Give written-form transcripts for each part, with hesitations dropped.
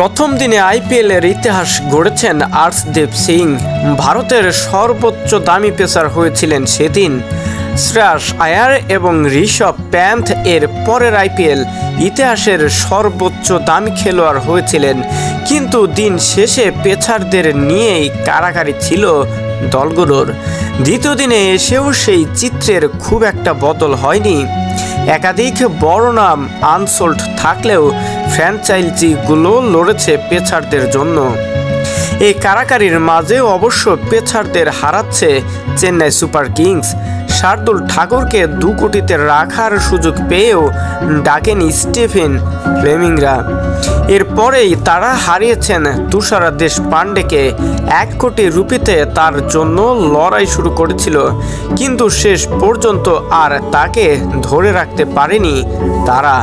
প্রথম দিনে আইপিএলের ইতিহাস গড়েছেন আর্শদীপ সিং। ভারতের সর্বোচ্চ দামি পেসার হয়েছিলেন সেদিন। শ্রেয়াস আয়ার এবং ঋষভ প্যান্থ এর পরের আইপিএল ইতিহাসের সর্বোচ্চ দামি খেলোয়াড় হয়েছিলেন। কিন্তু দিন শেষে পেসারদের নিয়েই কাড়াকাড়ি ছিল দলগুলোর। দ্বিতীয় দিনে এসেও সেই চিত্রের খুব একটা বদল হয়নি। একাধিক বড় নাম আনসোল্ড থাকলেও ফ্র্যাঞ্চাইজিগুলো লড়েছে পেসারদের জন্য। এই কাড়াকাড়ির মাঝে অবশ্য পেসারদের হারাচ্ছে চেন্নাই সুপার কিংস। শার্দুল ঠাকুরকে 2 কোটিতে রাখার সুযোগ পেয়েও ডাকেনি স্টিফেন ফ্লেমিংরা। এরপরেই তারা হারিয়েছেন তুষার দেশপান্ডেকে। 1 কোটি রুপিতে তার জন্য লড়াই শুরু করেছিল, কিন্তু শেষ পর্যন্ত আর তাকে ধরে রাখতে পারেনি তারা।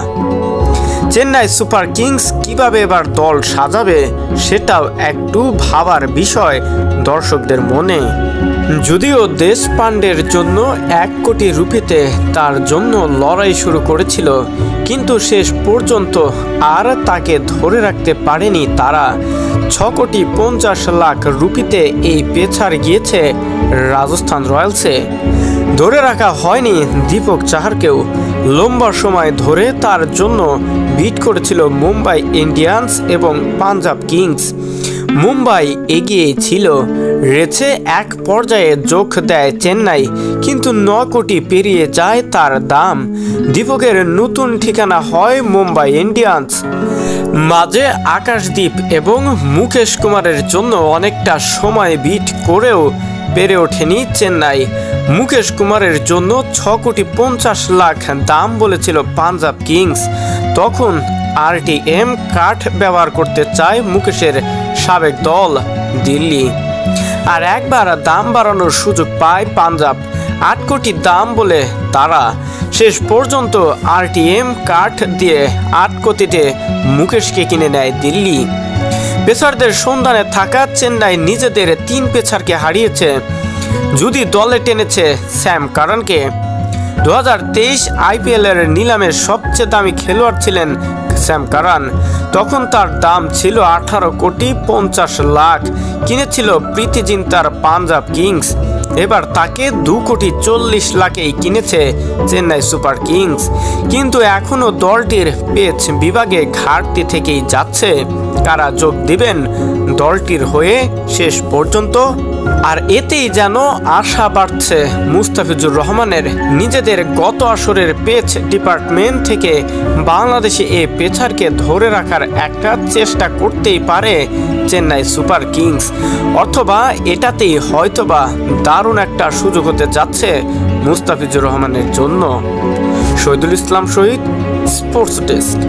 চেন্নাই সুপার কিংস কিভাবে এবার দল সাজাবে সেটাও একটু ভাবার বিষয় দর্শকদের মনে। যদিও দেশপান্ডের জন্য 1 কোটি রুপিতে তার জন্য লড়াই শুরু করেছিল, কিন্তু শেষ পর্যন্ত আর তাকে ধরে রাখতে পারেনি তারা। 6 কোটি 50 লাখ রুপিতে এই পেসার গিয়েছে রাজস্থান রয়্যালসে। ধরে রাখা হয়নি দীপক চাহারকেও। লম্বা সময় ধরে তার জন্য বিট করেছিল মুম্বাই ইন্ডিয়ান্স এবং পাঞ্জাব কিংস। মুম্বাই এগিয়ে ছিল, রেছে এক পর্যায়ে যোগ দেয় চেন্নাই, কিন্তু 9 কোটি পেরিয়ে যায় তার দাম। দীপকের নতুন ঠিকানা হয় মুম্বাই ইন্ডিয়ান্স। মাঝে আকাশদীপ এবং মুকেশ কুমারের জন্য অনেকটা সময় বিট করেও পেরে ওঠেনি চেন্নাই। মুকেশ কুমারের জন্য 6 কোটি 50 লাখ দাম বলেছিল পাঞ্জাব কিংস। তখন আরটিএম কার্ড ব্যবহার করতে চায় মুকেশের সাবেক দল দিল্লি। আর একবার দাম বাড়ানোর সুযোগ পায় পাঞ্জাব। 8 কোটি দাম বলে তারা শেষ পর্যন্ত আরটিএম কার্ড দিয়ে 8 কোটিতে মুকেশকে কিনে নেয় দিল্লি। পেসারদের সন্ধানে থাকা চেন্নাই নিজেদের 3 পেসারকে হারিয়েছে। যদি দলে টেনেছে স্যাম কারানকে। 2023 আইপিএলের নিলামের সবচেয়ে দামি খেলোয়াড় ছিলেন স্যাম কারান। তখন তার দাম ছিল 18 কোটি 50 লাখ। কিনেছিল প্রীতি জিন্তার পাঞ্জাব কিংস। এবার তাকে 2 কোটি 40 লাখেই কিনেছে চেন্নাই সুপার কিংস। কিন্তু এখনও দলটির পেস বিভাগে ঘাটতি থেকেই যাচ্ছে। কারা যোগ দিবেন দলটির হয়ে শেষ পর্যন্ত? আর এতেই যেন আশা বাড়ছে মুস্তাফিজুর রহমানের। নিজেদের গত আসরের পেস ডিপার্টমেন্ট থেকে বাংলাদেশে এ পেসারকে ধরে রাখার একটা চেষ্টা করতেই পারে চেন্নাই সুপার কিংস, অথবা এটাতেই হয়তোবা দারুণ একটা সুযোগ হতে যাচ্ছে মুস্তাফিজুর রহমানের জন্য। শহীদুল ইসলাম শহীদ, স্পোর্টস ডেস্ক।